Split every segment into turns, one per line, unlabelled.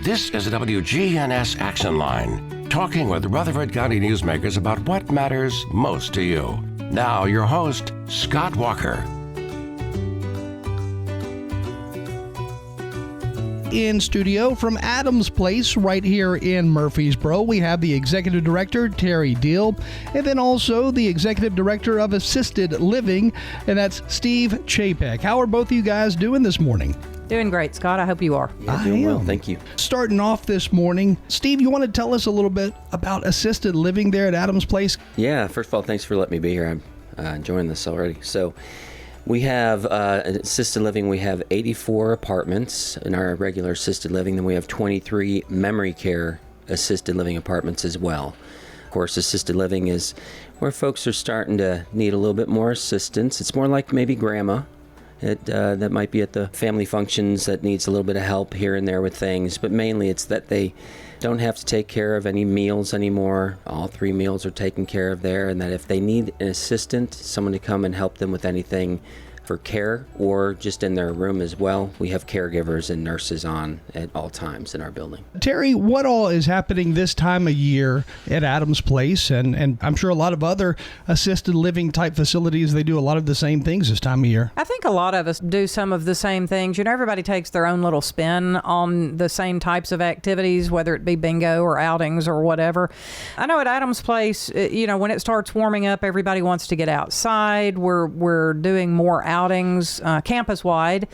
This is the WGNS Action Line, talking with Rutherford County newsmakers about what matters most to you. Now, your host, Scott Walker.
In studio from AdamsPlace right here in Murfreesboro, we have the Executive Director, Terri Deal, and then also the Executive Director of Assisted Living, and that's Steve Chapek. How are both of you guys doing this morning?
Doing great, Scott. I hope you are.
Yeah, doing well. Thank you.
Starting off this morning, Steve, you want to tell us a little bit about assisted living there at AdamsPlace?
Yeah, first of all, thanks for letting me be here. I'm enjoying this already. So we have assisted living. We have 84 apartments in our regular assisted living. Then we have 23 memory care assisted living apartments as well. Of course, assisted living is where folks are starting to need a little bit more assistance. It's more like maybe grandma. That might be at the family functions that needs a little bit of help here and there with things, but mainly it's that they don't have to take care of any meals anymore. All 3 meals are taken care of there, and that if they need an assistant, someone to come and help them with anything for care or just in their room as well, we have caregivers and nurses on at all times in our building.
Terri, what all is happening this time of year at AdamsPlace? And I'm sure a lot of other assisted living type facilities, they do a lot of the same things this time of year.
I think a lot of us do some of the same things. You know, everybody takes their own little spin on the same types of activities, whether it be bingo or outings or whatever. I know at AdamsPlace, you know, when it starts warming up, everybody wants to get outside. We're doing more outings campus-wide.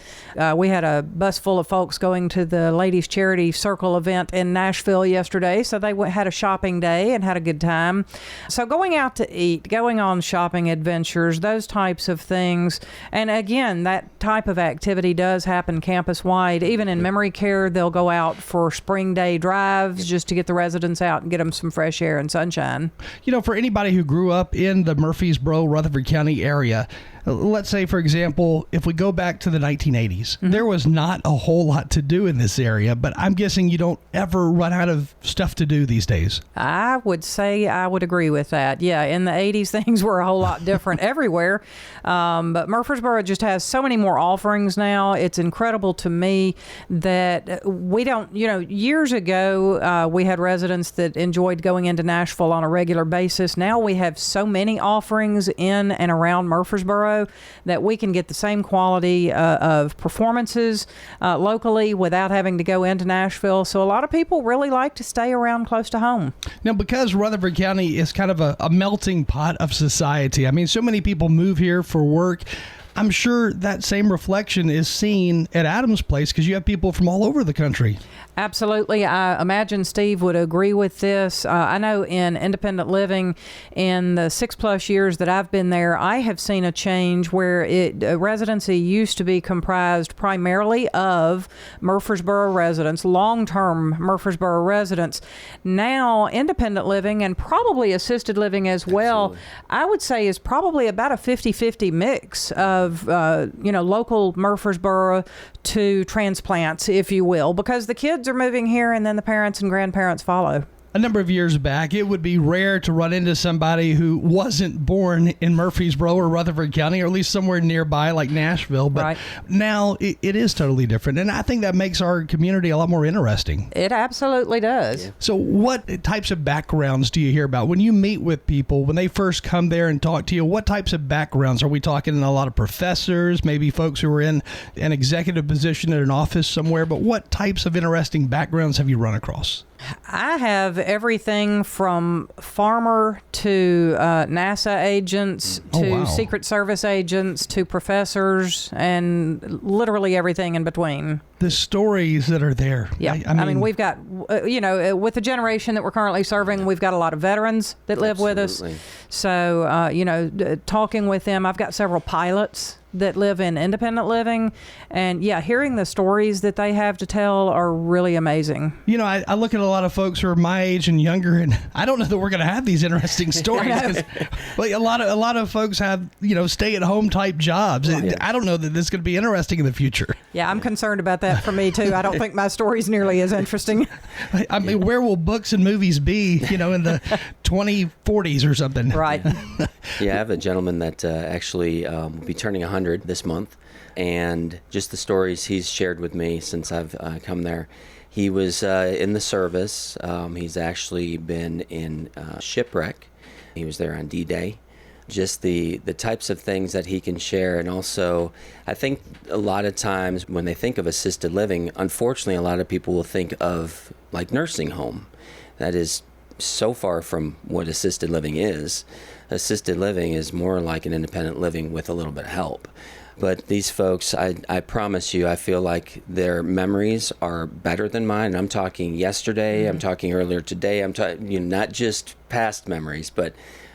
We had a bus full of folks going to the Ladies Charity Circle event in Nashville yesterday, so they had a shopping day and had a good time. So going out to eat, going on shopping adventures, those types of things. And again, that type of activity does happen campus-wide. Even in memory care, they'll go out for spring day drives just to get the residents out and get them some fresh air and sunshine.
You know, for anybody who grew up in the Murfreesboro, Rutherford County area, let's say, for example, if we go back to the 1980s, there was not a whole lot to do in this area, but I'm guessing you don't ever run out of stuff to do these days.
I would say I would agree with that. Yeah, in the 80s, things were a whole lot different everywhere, but Murfreesboro just has so many more offerings now. It's incredible to me that we don't, you know, years ago, we had residents that enjoyed going into Nashville on a regular basis. Now we have so many offerings in and around Murfreesboro that we can get the same quality of performances locally without having to go into Nashville. So a lot of people really like to stay around close to home.
Now, because Rutherford County is kind of a melting pot of society, I mean, so many people move here for work. I'm sure that same reflection is seen at AdamsPlace because you have people from all over the country.
Absolutely. I imagine Steve would agree with this. I know in independent living, in the 6+ years that I've been there, I have seen a change where residency used to be comprised primarily of Murfreesboro residents, long-term Murfreesboro residents. Now, independent living and probably assisted living as well, absolutely, I would say is probably about a 50-50 mix of, local Murfreesboro to transplants, if you will, because the kids are moving here and then the parents and grandparents follow.
A number of years back, it would be rare to run into somebody who wasn't born in Murfreesboro or Rutherford County, or at least somewhere nearby like Nashville. But right now it is totally different. And I think that makes our community a lot more interesting.
It absolutely does. Yeah.
So what types of backgrounds do you hear about when you meet with people, when they first come there and talk to you? What types of backgrounds? Are we talking a lot of professors, maybe folks who are in an executive position at an office somewhere? But what types of interesting backgrounds have you run across?
I have everything from farmer to NASA agents to Secret Service agents to professors and literally everything in between.
The stories that are there.
Yeah. I mean, we've got, with the generation that we're currently serving, we've got a lot of veterans that live with us. So, talking with them, I've got several pilots that live in independent living. And yeah, hearing the stories that they have to tell are really amazing.
You know, I look at a lot of folks who are my age and younger, and I don't know that we're going to have these interesting stories. But a lot of folks have, stay-at-home type jobs. Right. I don't know that this is going to be interesting in the future.
Yeah, I'm concerned about that for me, too. I don't think my story's nearly as interesting.
I mean, where will books and movies be, in the 2040s or something?
Right.
Yeah, I have a gentleman that actually will be turning 100 this month, and just the stories he's shared with me since I've come there. He was in the service. He's actually been in shipwreck. He was there on D-Day. Just the types of things that he can share. And also, I think a lot of times when they think of assisted living, unfortunately, a lot of people will think of like nursing home. That is so far from what assisted living is. Assisted living is more like an independent living with a little bit of help. But these folks, I promise you, I feel like their memories are better than mine. I'm talking yesterday, I'm talking earlier today, I'm talking, not just past memories, but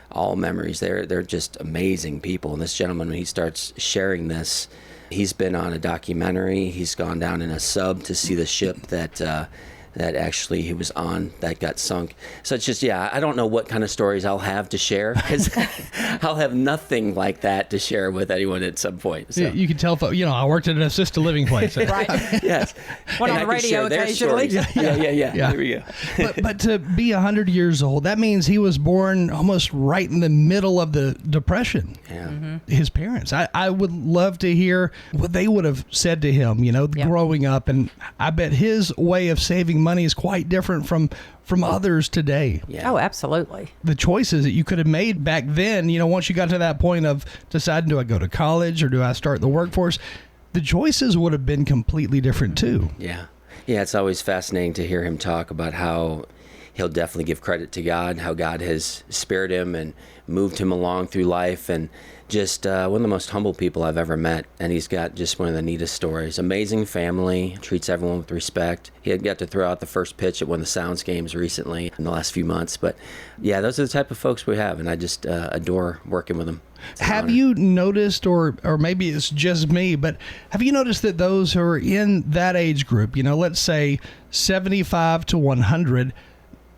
all memories. They're just amazing people. And this gentleman, when he starts sharing this, he's been on a documentary. He's gone down in a sub to see the ship that actually he was on that got sunk. So it's just, I don't know what kind of stories I'll have to share, because I'll have nothing like that to share with anyone at some point. So.
You can tell, I worked at an assisted living place.
Right.
Yes.
Went on the radio occasionally.
Yeah. There we go.
but to be 100 years old, that means he was born almost right in the middle of the Depression.
Yeah.
His parents. I would love to hear what they would have said to him, growing up. And I bet his way of saving money is quite different from others today.
Yeah.
Oh, absolutely.
The choices that you could have made back then, once you got to that point of deciding, do I go to college or do I start the workforce? The choices would have been completely different too.
Yeah. Yeah, it's always fascinating to hear him talk about how he'll definitely give credit to God, how God has spared him and moved him along through life, and just one of the most humble people I've ever met. And he's got just one of the neatest stories. Amazing family, treats everyone with respect. He had got to throw out the first pitch at one of the Sounds games recently in the last few months. But yeah, those are the type of folks we have, and I just adore working with them.
Have you noticed, or maybe it's just me, but have you noticed that those who are in that age group, let's say 75 to 100,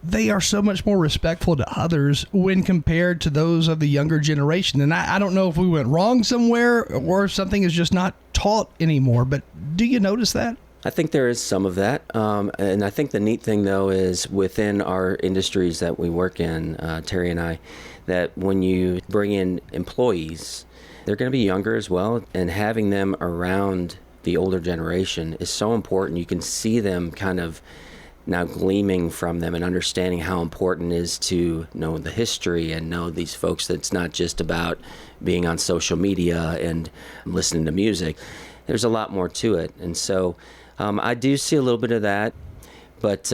they are so much more respectful to others when compared to those of the younger generation? And I don't know if we went wrong somewhere or if something is just not taught anymore, but do you notice that?
I think there is some of that. And I think the neat thing, though, is within our industries that we work in, Terry and I, that when you bring in employees, they're going to be younger as well. And having them around the older generation is so important. You can see them kind of now gleaming from them and understanding how important it is to know the history and know these folks, that it's not just about being on social media and listening to music. There's a lot more to it. And so I do see a little bit of that. But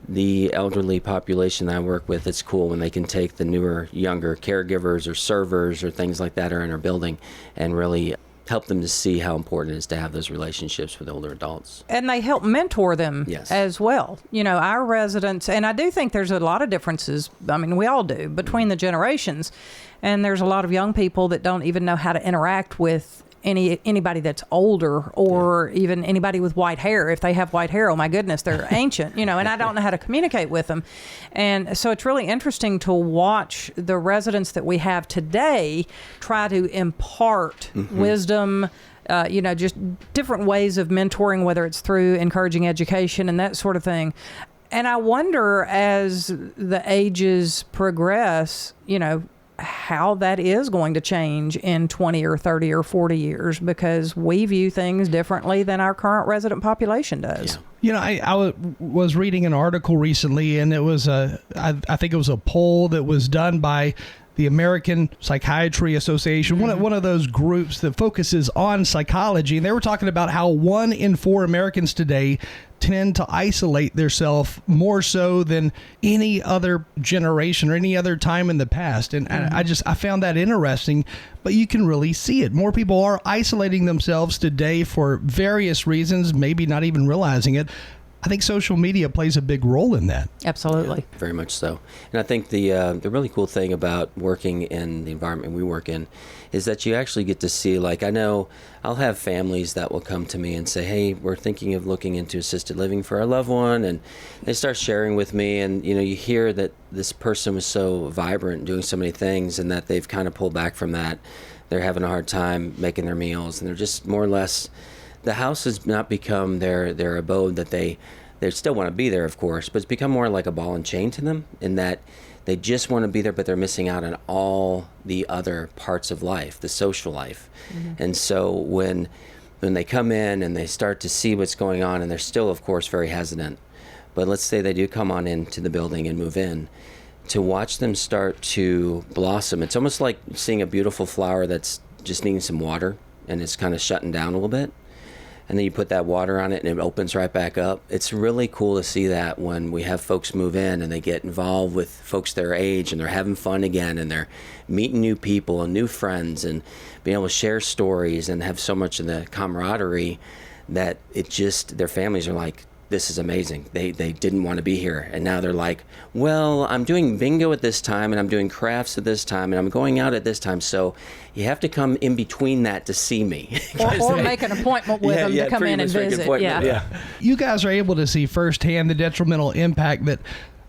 the elderly population that I work with, it's cool when they can take the newer, younger caregivers or servers or things like that are in our building and really help them to see how important it is to have those relationships with older adults.
And they help mentor them as well. Our residents, and I do think there's a lot of differences, we all do, between the generations. And there's a lot of young people that don't even know how to interact with anybody that's older, or even anybody with white hair. If they have white hair, oh my goodness, they're ancient, and I don't know how to communicate with them. And so it's really interesting to watch the residents that we have today try to impart wisdom, just different ways of mentoring, whether it's through encouraging education and that sort of thing. And I wonder, as the ages progress, how that is going to change in 20 or 30 or 40 years, because we view things differently than our current resident population does.
Yeah. I was reading an article recently, and it was I think it was a poll that was done by the American Psychiatry Association, one of those groups that focuses on psychology. And they were talking about how 1 in 4 Americans today tend to isolate themselves more so than any other generation or any other time in the past. And I found that interesting, but you can really see it. More people are isolating themselves today for various reasons, maybe not even realizing it. I think social media plays a big role in that.
Absolutely.
Yeah, very much so. And I think the really cool thing about working in the environment we work in is that you actually get to see, like, I know I'll have families that will come to me and say, hey, we're thinking of looking into assisted living for our loved one. And they start sharing with me, and, you hear that this person was so vibrant, doing so many things, and that they've kind of pulled back from that. They're having a hard time making their meals, and they're just more or less, the house has not become their abode, that they still want to be there, of course, but it's become more like a ball and chain to them, in that they just want to be there, but they're missing out on all the other parts of life, the social life. And so when they come in and they start to see what's going on, and they're still, of course, very hesitant, But let's say they do come on into the building and move in, to watch them start to blossom. It's almost like seeing a beautiful flower that's just needing some water and it's kind of shutting down a little bit. And then you put that water on it and it opens right back up. It's really cool to see that when we have folks move in and they get involved with folks their age and they're having fun again and they're meeting new people and new friends and being able to share stories and have so much of the camaraderie that it just, their families are like, this is amazing. They didn't want to be here. And now they're like, well, I'm doing bingo at this time and I'm doing crafts at this time and I'm going out at this time. So you have to come in between that to see me.
or make an appointment with them to come in and visit. Yeah.
You guys are able to see firsthand the detrimental impact that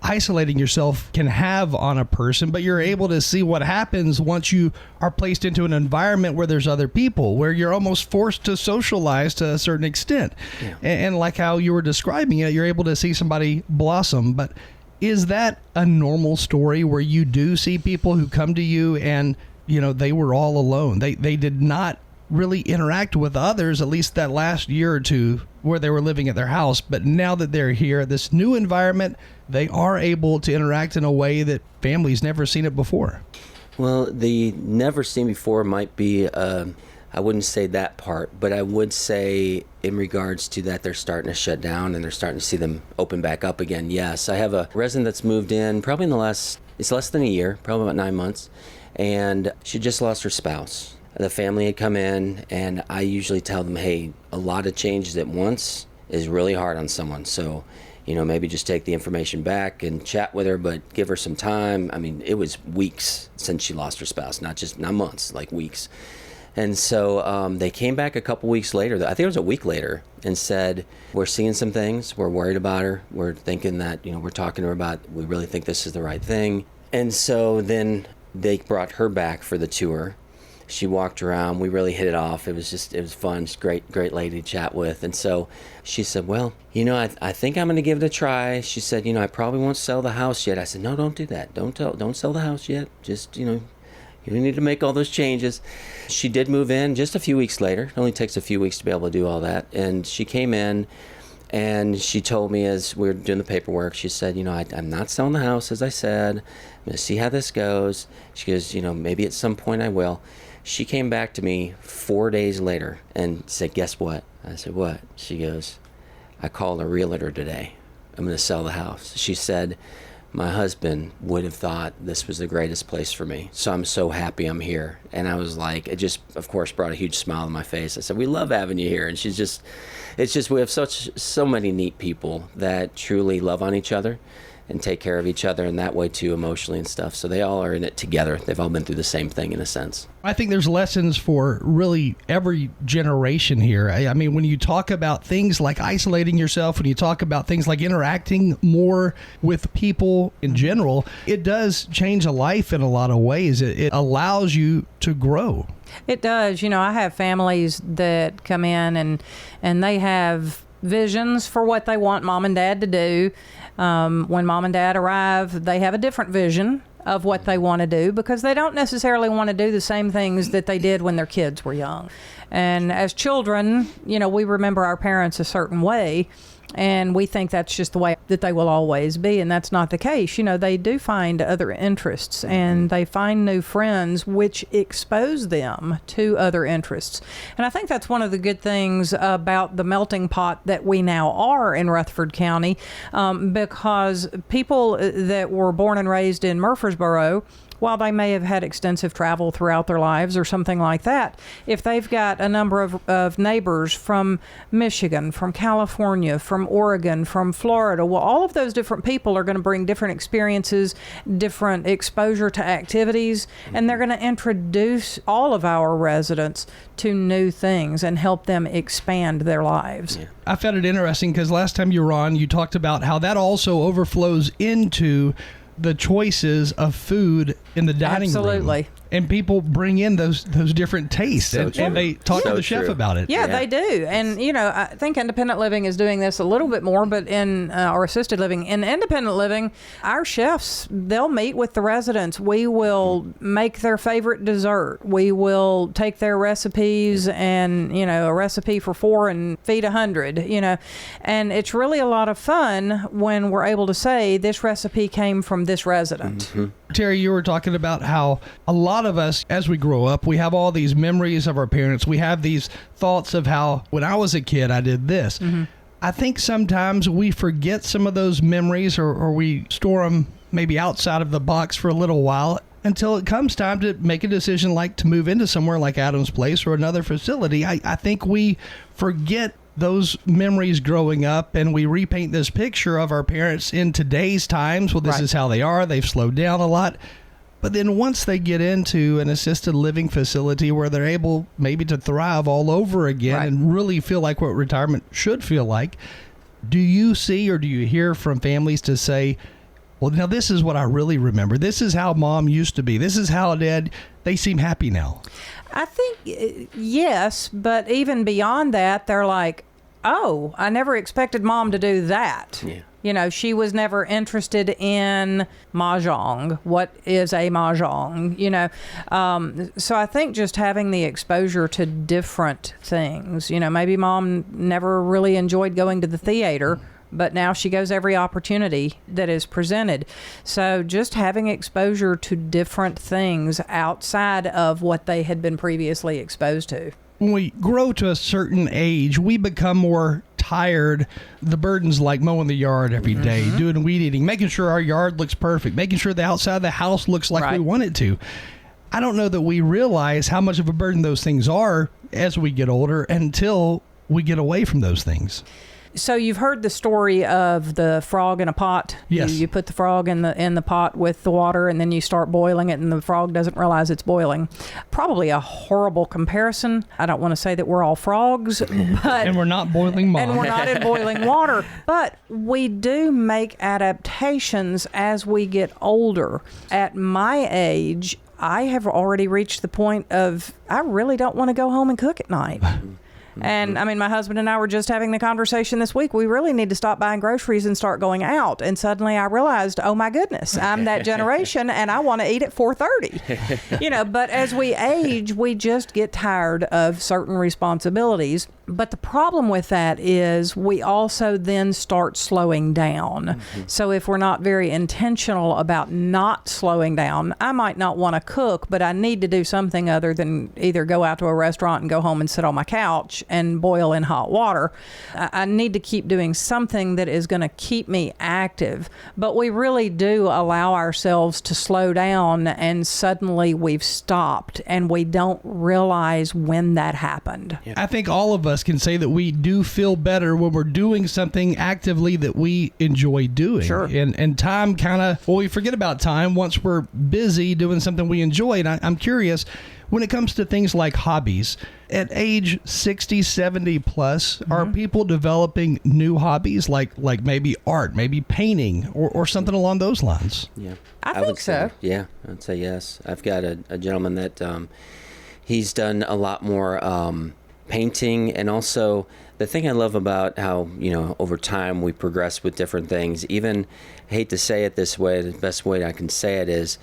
isolating yourself can have on a person, but you're able to see what happens once you are placed into an environment where there's other people, where you're almost forced to socialize to a certain extent. Yeah. And like how you were describing it, you're able to see somebody blossom. But is that a normal story where you do see people who come to you and, you know, they were all alone? They did not really interact with others, at least that last year or two where they were living at their house. But now that they're here, this new environment, they are able to interact in a way that families never seen it before.
Well, the never seen before might be, I wouldn't say that part, but I would say in regards to that they're starting to shut down and they're starting to see them open back up again. Yes, I have a resident that's moved in probably it's less than a year, probably about 9 months, and she just lost her spouse. The family had come in, and I usually tell them, hey, a lot of changes at once is really hard on someone. So, you know, maybe just take the information back and chat with her, but give her some time. I mean, it was weeks since she lost her spouse, not months, like weeks. And so they came back a couple weeks later, I think it was a week later, and said, we're seeing some things, we're worried about her, we're thinking that, you know, we're talking to her about, we really think this is the right thing. And so then they brought her back for the tour. She walked around. We really hit it off. It was fun. She's a great lady to chat with. And so she said, well, you know, I think I'm going to give it a try. She said, you know, I probably won't sell the house yet. I said, no, don't do that. Don't sell the house yet. Just, you know, you need to make all those changes. She did move in just a few weeks later. It only takes a few weeks to be able to do all that. And she came in and she told me as we were doing the paperwork, she said, you know, I'm not selling the house, as I said. I'm going to see how this goes. She goes, you know, maybe at some point I will. She came back to me 4 days later and said, guess what? I said, what? She goes, I called a realtor today. I'm going to sell the house. She said, my husband would have thought this was the greatest place for me. So I'm so happy I'm here. And I was like, it just, of course, brought a huge smile on my face. I said, we love having you here. And we have so many neat people that truly love on each other and take care of each other in that way too, emotionally and stuff. So they all are in it together. They've all been through the same thing in a sense.
I think there's lessons for really every generation here. I mean, when you talk about things like isolating yourself, when you talk about things like interacting more with people in general, it does change a life in a lot of ways. It allows you to grow.
It does. You know, I have families that come in and they have visions for what they want mom and dad to do. When mom and dad arrive, they have a different vision of what they want to do because they don't necessarily want to do the same things that they did when their kids were young. And as children, you know, we remember our parents a certain way, and we think that's just the way that they will always be, and that's not the case. You know, they do find other interests, and they find new friends, which expose them to other interests. And I think that's one of the good things about the melting pot that we now are in Rutherford County, because people that were born and raised in Murfreesboro, while they may have had extensive travel throughout their lives or something like that, if they've got a number of neighbors from Michigan, from California, from Oregon, from Florida, well, all of those different people are going to bring different experiences, different exposure to activities, and they're going to introduce all of our residents to new things and help them expand their lives. Yeah.
I found it interesting because last time you were on, you talked about how that also overflows into the choices of food in the dining room.
Absolutely.
And people bring in those different tastes,
So
and they talk to
So
the chef
true.
about it.
Yeah, they do. And, I think independent living is doing this a little bit more, but in our assisted living, in independent living, our chefs, they'll meet with the residents. We will make their favorite dessert. We will take their recipes and, a recipe for 4 and feed 100, and it's really a lot of fun when we're able to say this recipe came from this resident.
Mm-hmm.
Terri, you were talking about how a lot of us, as we grow up, we have all these memories of our parents. We have these thoughts of how, when I was a kid, I did this.
Mm-hmm.
I think sometimes we forget some of those memories, or we store them maybe outside of the box for a little while until it comes time to make a decision, like to move into somewhere like Adam's Place or another facility. I think we forget those memories growing up, and we repaint this picture of our parents in today's times. Well, this is how they are. They've slowed down a lot. But then once they get into an assisted living facility where they're able maybe to thrive all over again and really feel like what retirement should feel like, do you see or do you hear from families to say, well, now this is what I really remember. This is how mom used to be. This is how dad, they seem happy now.
I think yes, but even beyond that, they're like, oh, I never expected mom to do that.
Yeah.
She was never interested in mahjong. What is a mahjong? So I think just having the exposure to different things, maybe mom never really enjoyed going to the theater, but now she goes every opportunity that is presented. So just having exposure to different things outside of what they had been previously exposed to.
When we grow to a certain age, we become more tired. The burdens like mowing the yard every day, doing weed eating, making sure our yard looks perfect, making sure the outside of the house looks like we want it to. I don't know that we realize how much of a burden those things are as we get older until we get away from those things.
So you've heard the story of the frog in a pot.
Yes.
You put the frog in the pot with the water, and then you start boiling it, and the frog doesn't realize it's boiling. Probably a horrible comparison. I don't want to say that we're all frogs, but
And we're not boiling mom.
and we're not in boiling water. But we do make adaptations as we get older. At my age, I have already reached the point of I really don't want to go home and cook at night. And I mean, my husband and I were just having the conversation this week. We really need to stop buying groceries and start going out. And suddenly I realized, oh my goodness, I'm that generation and I want to eat at 4:30. But as we age, we just get tired of certain responsibilities. But the problem with that is we also then start slowing down. So if we're not very intentional about not slowing down, I might not want to cook, but I need to do something other than either go out to a restaurant and go home and sit on my couch and boil in hot water. I need to keep doing something that is going to keep me active. But we really do allow ourselves to slow down, and suddenly we've stopped and we don't realize when that happened.
I think all of us can say that we do feel better when we're doing something actively that we enjoy doing.
Sure.
And time kind of, we forget about time once we're busy doing something we enjoy. And I'm curious, when it comes to things like hobbies, at age 60, 70 plus, are people developing new hobbies like maybe art, maybe painting or something along those lines?
Yeah.
I think
would say,
so.
Yeah, I'd say yes. I've got a gentleman that he's done a lot more painting, and also the thing I love about how, over time we progress with different things. Even, I hate to say it this way, the best way I can say it is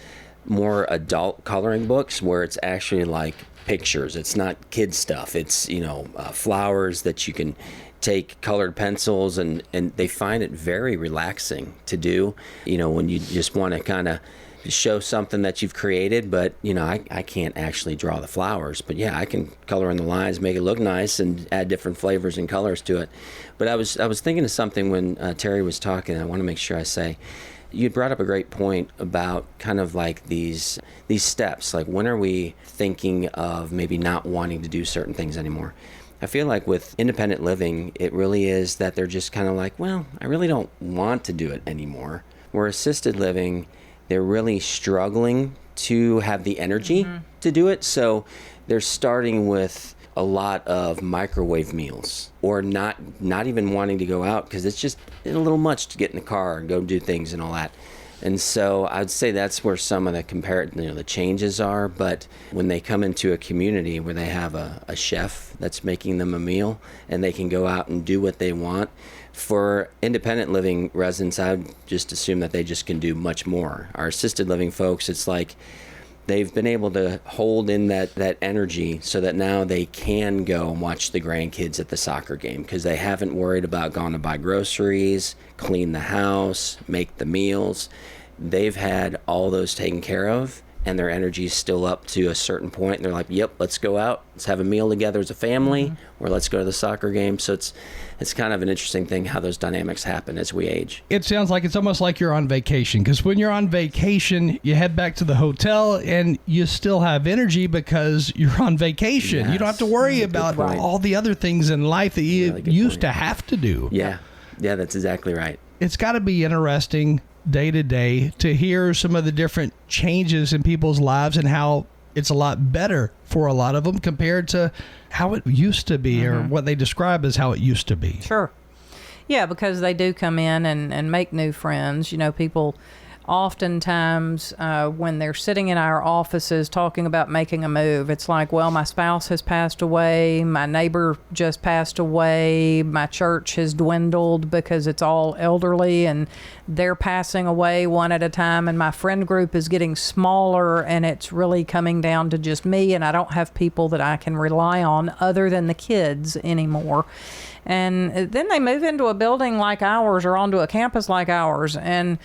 more adult coloring books where it's actually like pictures. It's not kid stuff. It's, flowers that you can take colored pencils, and they find it very relaxing to do, when you just want to kind of show something that you've created, but I can't actually draw the flowers, but yeah, I can color in the lines, make it look nice, and add different flavors and colors to it. But I was thinking of something when Terri was talking. I want to make sure I say, you brought up a great point about kind of like these steps. Like, when are we thinking of maybe not wanting to do certain things anymore? I feel like with independent living, it really is that they're just kind of like, well, I really don't want to do it anymore. Where assisted living, they're really struggling to have the energy to do it. So they're starting with a lot of microwave meals, or not even wanting to go out because it's just a little much to get in the car and go do things and all that. And so I'd say that's where some of the changes are. But when they come into a community where they have a chef that's making them a meal and they can go out and do what they want, for independent living residents, I would just assume that they just can do much more. Our assisted living folks, it's like they've been able to hold in that energy so that now they can go and watch the grandkids at the soccer game because they haven't worried about going to buy groceries, clean the house, make the meals. They've had all those taken care of, and their energy is still up to a certain point. And they're like, yep, let's go out, let's have a meal together as a family, or let's go to the soccer game. So it's kind of an interesting thing how those dynamics happen as we age.
It sounds like it's almost like you're on vacation, because when you're on vacation, you head back to the hotel and you still have energy because you're on vacation.
Yes.
You don't have to worry about all the other things in life that you used to have to do.
Yeah, that's exactly right.
It's got to be interesting day to day to hear some of the different changes in people's lives and how it's a lot better for a lot of them compared to how it used to be or what they describe as how it used to be.
Sure. Yeah, because they do come in and make new friends. You know, people oftentimes when they're sitting in our offices talking about making a move, it's like, well, my spouse has passed away, my neighbor just passed away, my church has dwindled because it's all elderly and they're passing away one at a time, and my friend group is getting smaller and it's really coming down to just me, and I don't have people that I can rely on other than the kids anymore. And then they move into a building like ours or onto a campus like ours, and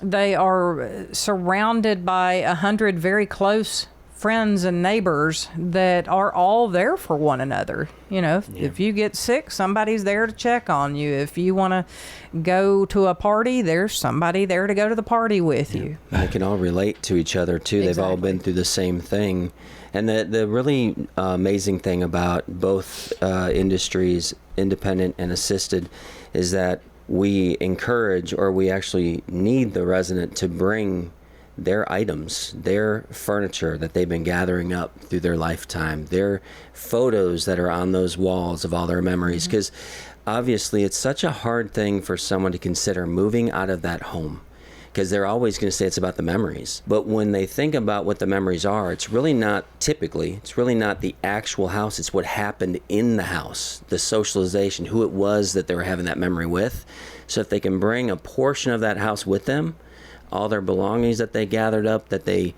they are surrounded by 100 very close friends and neighbors that are all there for one another. You know, if you get sick, somebody's there to check on you. If you want to go to a party, there's somebody there to go to the party with you.
And they can all relate to each other too. They've all been through the same thing. And the really amazing thing about both industries, independent and assisted, is that we encourage, or we actually need the resident to bring their items, their furniture that they've been gathering up through their lifetime, their photos that are on those walls of all their memories. Because obviously it's such a hard thing for someone to consider moving out of that home, because they're always going to say it's about the memories. But when they think about what the memories are, it's really not the actual house. It's what happened in the house, the socialization, who it was that they were having that memory with. So if they can bring a portion of that house with them, all their belongings that they gathered up, that they,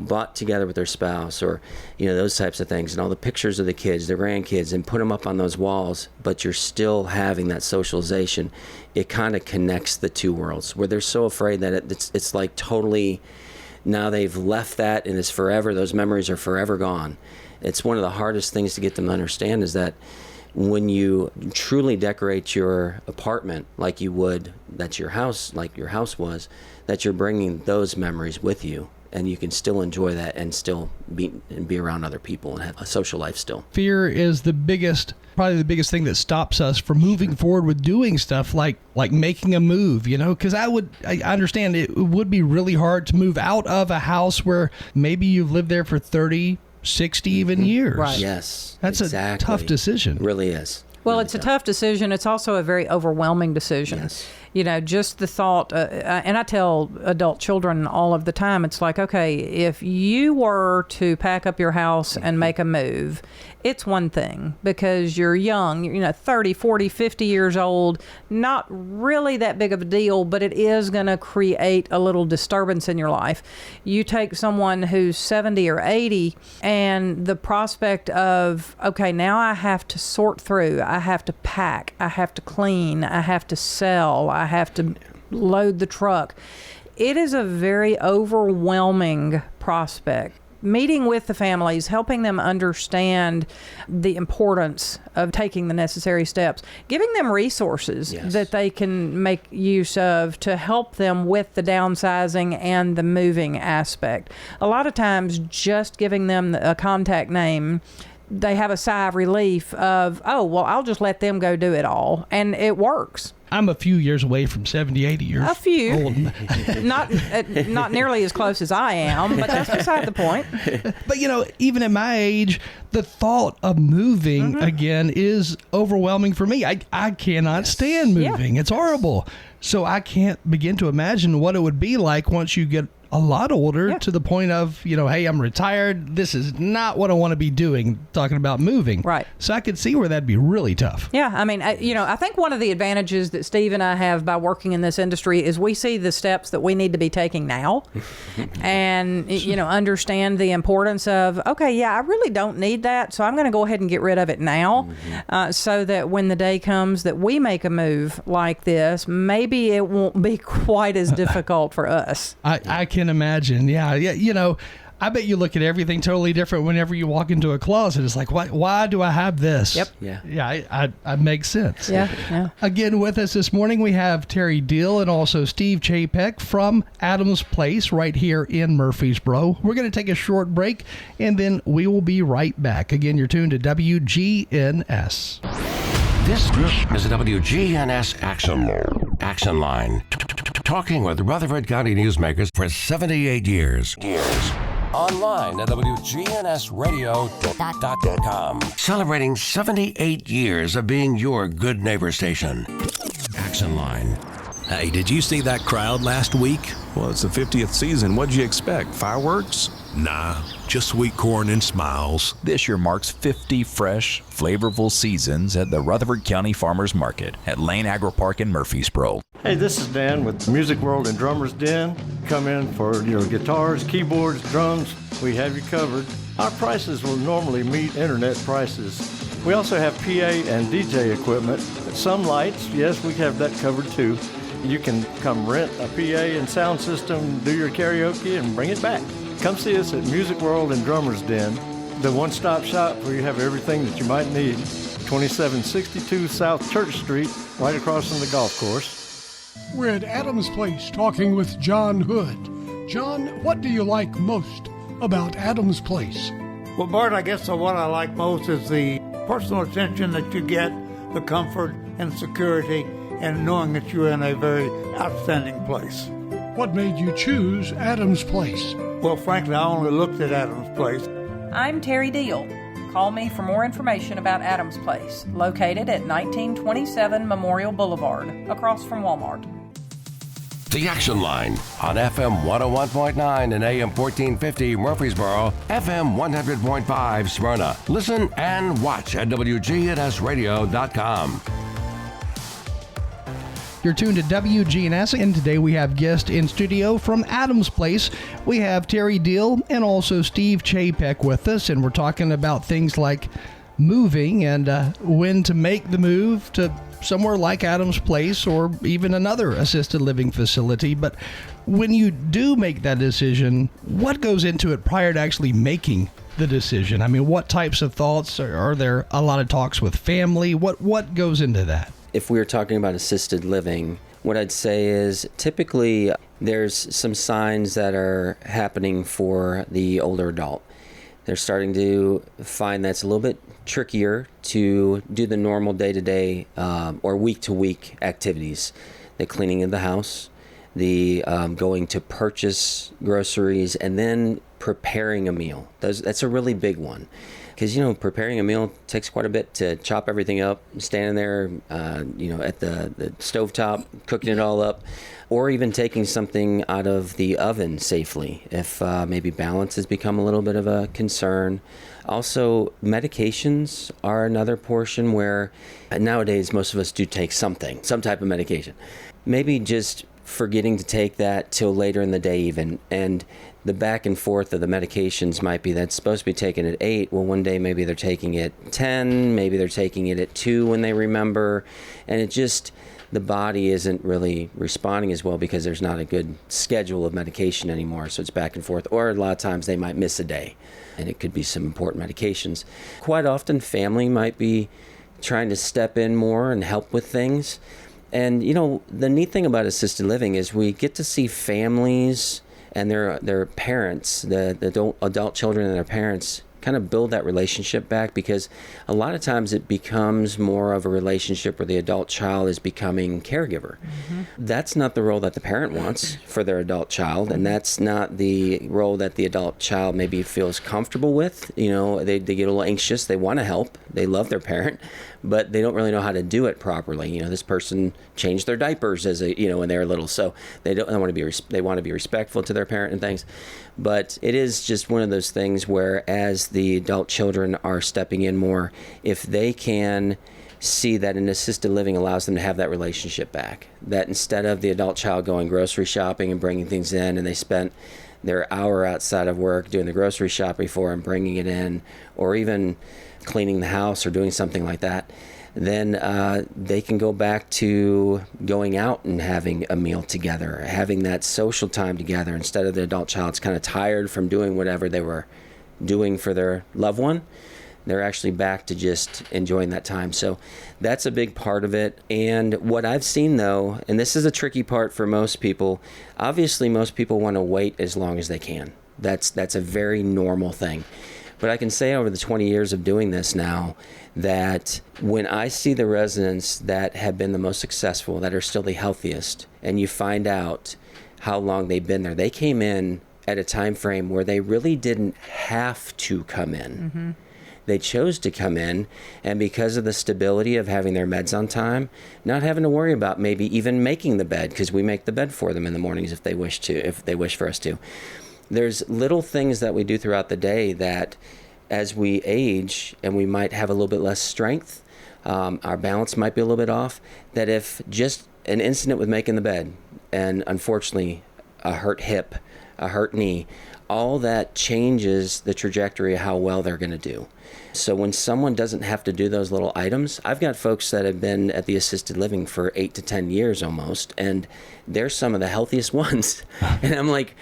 bought together with their spouse, or, those types of things, and all the pictures of the kids, their grandkids, and put them up on those walls, but you're still having that socialization, it kind of connects the two worlds, where they're so afraid that it's like totally, now they've left that and it's forever, those memories are forever gone. It's one of the hardest things to get them to understand, is that when you truly decorate your apartment like you would, that's your house, like your house was, that you're bringing those memories with you, and you can still enjoy that and still be around other people and have a social life still.
Fear is probably the biggest thing that stops us from moving forward with doing stuff like making a move, because I understand it would be really hard to move out of a house where maybe you've lived there for 30, 60 even years.
Right.
Yes.
That's
exactly.
a tough decision.
It really is.
Well,
really
it's a tough decision. It's also a very overwhelming decision.
Yes.
Just the thought, and I tell adult children all of the time, it's like, okay, if you were to pack up your house and make a move, it's one thing because you're young, 30, 40, 50 years old, not really that big of a deal, but it is going to create a little disturbance in your life. You take someone who's 70 or 80 and the prospect of, okay, now I have to sort through, I have to pack, I have to clean, I have to sell, I have to load the truck. It is a very overwhelming prospect. Meeting with the families, helping them understand the importance of taking the necessary steps, giving them resources that they can make use of to help them with the downsizing and the moving aspect. A lot of times, just giving them a contact name, they have a sigh of relief of, oh, well, I'll just let them go do it all. And it works.
I'm a few years away from 70, 80 years
A few.
old.
Not nearly as close as I am, but that's beside the point.
But, even at my age, the thought of moving again is overwhelming for me. I cannot stand moving. It's horrible. So I can't begin to imagine what it would be like once you get a lot older to the point of, hey, I'm retired. This is not what I want to be doing, talking about moving.
Right.
So I could see where that'd be really tough.
Yeah. I mean, I think one of the advantages that Steve and I have by working in this industry is we see the steps that we need to be taking now and, understand the importance of, okay, I really don't need that. So I'm going to go ahead and get rid of it now so that when the day comes that we make a move like this, maybe it won't be quite as difficult for us.
I can imagine. Yeah. I bet you look at everything totally different whenever you walk into a closet. It's like, why do I have this?
Yep.
Yeah. I makes sense.
Yeah.
Again, with us this morning, we have Terri Deal and also Steve Chapek from AdamsPlace right here in Murfreesboro. We're going to take a short break and then we will be right back. Again, you're tuned to WGNS.
This is WGNS Action Line. Talking with Rutherford County newsmakers for 78 years. Online at WGNSradio.com. Celebrating 78 years of being your good neighbor station. Action Line.
Hey, did you see that crowd last week?
Well, it's the 50th season. What'd you expect? Fireworks?
Nah, just sweet corn and smiles.
This year marks 50 fresh, flavorful seasons at the Rutherford County Farmers Market at Lane Agri Park in Murfreesboro.
Hey, this is Dan with Music World and Drummers Den. Come in for your guitars, keyboards, drums. We have you covered. Our prices will normally meet internet prices. We also have PA and DJ equipment. Some lights, yes, we have that covered too. You can come rent a PA and sound system, do your karaoke, and bring it back. Come see us at Music World and Drummers Den, the one-stop shop where you have everything that you might need. 2762 South Church Street, right across from the golf course.
We're at Adams Place talking with John Hood. John, what do you like most about Adams Place?
Well, Bart, I guess what I like most is the personal attention that you get, the comfort and security, and knowing that you're in a very outstanding place.
What made you choose Adams Place?
Well, frankly, I only looked at Adams Place.
I'm Terri Deal. Call me for more information about Adams Place, located at 1927 Memorial Boulevard, across from Walmart.
The Action Line on FM 101.9 and AM 1450 Murfreesboro, FM 100.5 Smyrna. Listen and watch at WGNSradio.com.
You're tuned to WGNS, and today we have guests in studio from AdamsPlace. We have Terri Deal and also Steve Chapek with us, and we're talking about things like moving and when to make the move to somewhere like AdamsPlace or even another assisted living facility. But when you do make that decision, what goes into it prior to actually making the decision? I mean, what types of thoughts? Are there a lot of talks with family? What goes into that?
If we were talking about assisted living, what I'd say is typically there's some signs that are happening for the older adult. They're starting to find that's a little bit trickier to do the normal day-to-day or week-to-week activities. The cleaning of the house, the going to purchase groceries, and then preparing a meal. That's a really big one. Because, preparing a meal takes quite a bit to chop everything up, standing there, at the stovetop, cooking it all up, or even taking something out of the oven safely if maybe balance has become a little bit of a concern. Also, medications are another portion where nowadays most of us do take some type of medication. Maybe just forgetting to take that till later in the day even, and the back and forth of the medications might be that's supposed to be taken at 8. Well, one day maybe they're taking it 10, maybe they're taking it at 2 when they remember, and the body isn't really responding as well because there's not a good schedule of medication anymore, so it's back and forth. Or a lot of times they might miss a day, and it could be some important medications. Quite often family might be trying to step in more and help with things. And, the neat thing about assisted living is we get to see families and their parents, the adult children and their parents, kind of build that relationship back, because a lot of times it becomes more of a relationship where the adult child is becoming caregiver. That's not the role that the parent wants for their adult child, and that's not the role that the adult child maybe feels comfortable with. You know, they get a little anxious, they want to help, they love their parent, but they don't really know how to do it properly. You know, this person changed their diapers when they were little, so they want to be respectful to their parent and things. But it is just one of those things where, as the adult children are stepping in more, if they can see that an assisted living allows them to have that relationship back, that instead of the adult child going grocery shopping and bringing things in, and they spent their hour outside of work doing the grocery shopping for and bringing it in, or even cleaning the house or doing something like that, then they can go back to going out and having a meal together, having that social time together, instead of the adult child's kind of tired from doing whatever they were doing for their loved one. They're actually back to just enjoying that time. So that's a big part of it. And what I've seen, though, and this is a tricky part for most people, obviously most people want to wait as long as they can. That's a very normal thing. But I can say over the 20 years of doing this now that when I see the residents that have been the most successful, that are still the healthiest, and you find out how long they've been there, they came in at a time frame where they really didn't have to come in. They chose to come in, and because of the stability of having their meds on time, not having to worry about maybe even making the bed, because we make the bed for them in the mornings if they wish for us to. There's little things that we do throughout the day that, as we age and we might have a little bit less strength, our balance might be a little bit off, that if just an incident with making the bed, and unfortunately a hurt hip, a hurt knee, all that changes the trajectory of how well they're going to do. So when someone doesn't have to do those little items, I've got folks that have been at the assisted living for 8 to 10 years almost, and they're some of the healthiest ones. And I'm like,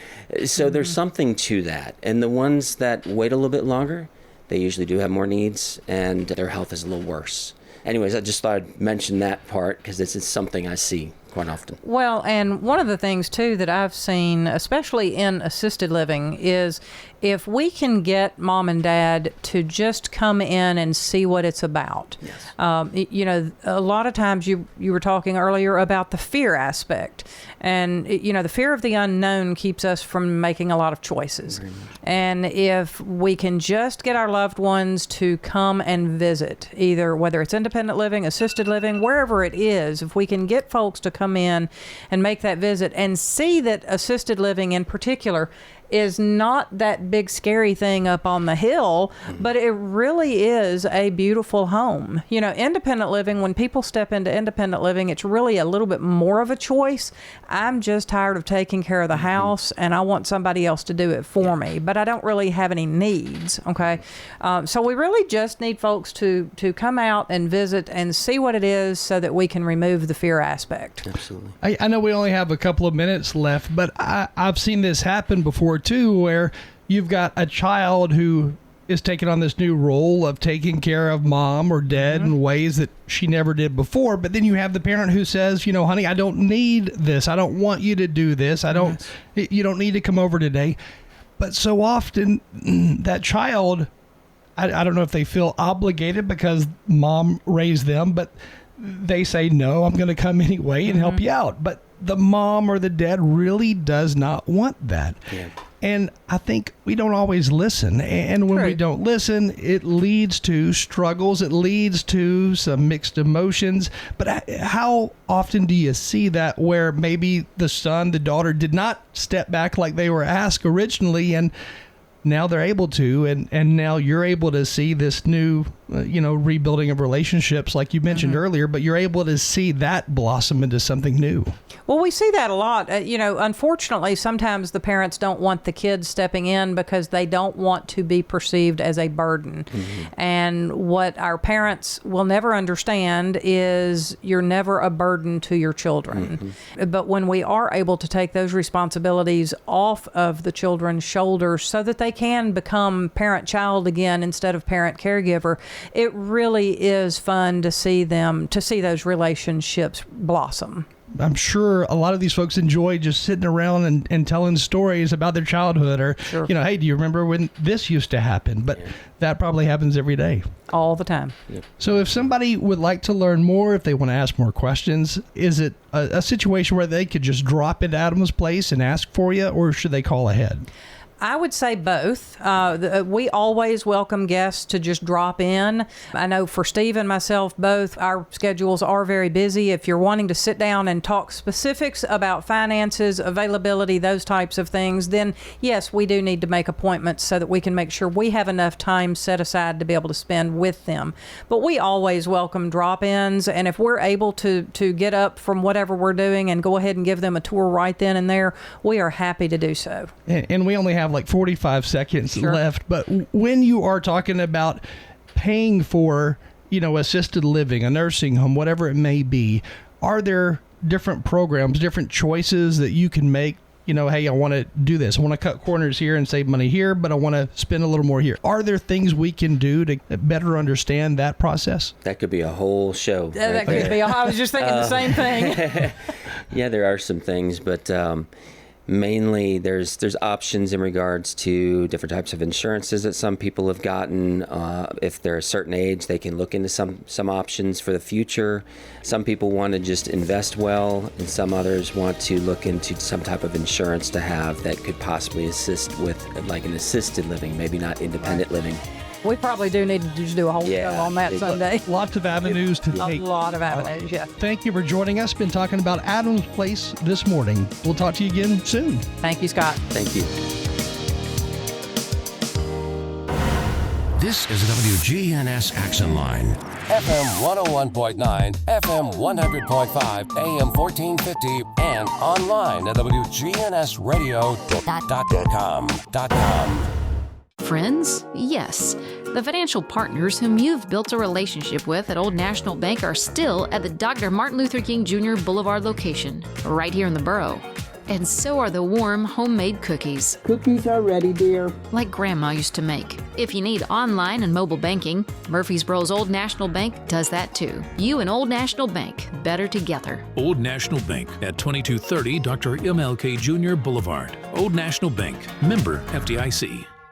so there's something to that. And the ones that wait a little bit longer, they usually do have more needs, and their health is a little worse. Anyways, I just thought I'd mention that part, because this is something I see quite often.
Well, and one of the things, too, that I've seen, especially in assisted living, is if we can get mom and dad to just come in and see what it's about. Yes. You know, a lot of times you were talking earlier about the fear aspect. And, you know, the fear of the unknown keeps us from making a lot of choices. And if we can just get our loved ones to come and visit, either whether it's independent living, assisted living, wherever it is, if we can get folks to come in and make that visit and see that assisted living in particular is not that big scary thing up on the hill, but it really is a beautiful home. You know, independent living, when people step into independent living, it's really a little bit more of a choice. I'm just tired of taking care of the house, and I want somebody else to do it for me, but I don't really have any needs, okay? So we really just need folks to come out and visit and see what it is, so that we can remove the fear aspect.
Absolutely.
I know we only have a couple of minutes left, but I've seen this happen before too, where you've got a child who is taking on this new role of taking care of mom or dad in ways that she never did before. But then you have the parent who says, you know, honey, I don't need this. I don't want you to do this. You don't need to come over today. But so often that child, I don't know if they feel obligated because mom raised them, but they say, no, I'm going to come anyway and help you out. But the mom or the dad really does not want that. Yeah. And I think we don't always listen. And when we don't listen, it leads to struggles. It leads to some mixed emotions. But how often do you see that where maybe the son, the daughter did not step back like they were asked originally, and now they're able to, and now you're able to see this new, rebuilding of relationships like you mentioned earlier, but you're able to see that blossom into something new.
Well, we see that a lot. Unfortunately, sometimes the parents don't want the kids stepping in because they don't want to be perceived as a burden. And what our parents will never understand is you're never a burden to your children. But when we are able to take those responsibilities off of the children's shoulders so that they can become parent-child again instead of parent-caregiver, it really is fun to see those relationships blossom.
I'm sure a lot of these folks enjoy just sitting around and telling stories about their childhood, or,
Sure.
hey, do you remember when this used to happen? But that probably happens every day.
All the time.
So if somebody would like to learn more, if they want to ask more questions, is it a situation where they could just drop into Adam's Place and ask for you, or should they call ahead?
I would say both. We always welcome guests to just drop in. I know for Steve and myself, both, our schedules are very busy. If you're wanting to sit down and talk specifics about finances, availability, those types of things, then yes, we do need to make appointments so that we can make sure we have enough time set aside to be able to spend with them. But we always welcome drop-ins, and if we're able to get up from whatever we're doing and go ahead and give them a tour right then and there, we are happy to do so.
And we only have like 45 seconds left, but when you are talking about paying for, assisted living, a nursing home, whatever it may be, are there different programs, different choices that you can make? Hey, I want to do this. I want to cut corners here and save money here, but I want to spend a little more here. Are there things we can do to better understand that process?
That could be a whole show.
That could be. I was just thinking the same thing.
Yeah, there are some things, but mainly there's options in regards to different types of insurances that some people have gotten. If they're a certain age, they can look into some options for the future. Some people want to just invest well, and some others want to look into some type of insurance to have that could possibly assist with like an assisted living, maybe not independent living.
We probably do need to just do a whole show on that someday.
Lots of avenues to take.
A lot of avenues, yeah.
Thank you for joining us. Been talking about Adam's Place this morning. We'll talk to you again soon.
Thank you, Scott.
Thank you.
This is WGNS Action Line. FM 101.9, FM 100.5, AM 1450, and online at WGNSradio.com.
Friends? Yes. The financial partners whom you've built a relationship with at Old National Bank are still at the Dr. Martin Luther King Jr. Boulevard location, right here in the borough. And so are the warm, homemade cookies.
Cookies are ready, dear.
Like Grandma used to make. If you need online and mobile banking, Murfreesboro's Old National Bank does that too. You and Old National Bank, better together.
Old National Bank at 2230 Dr. MLK Jr. Boulevard. Old National Bank, member FDIC.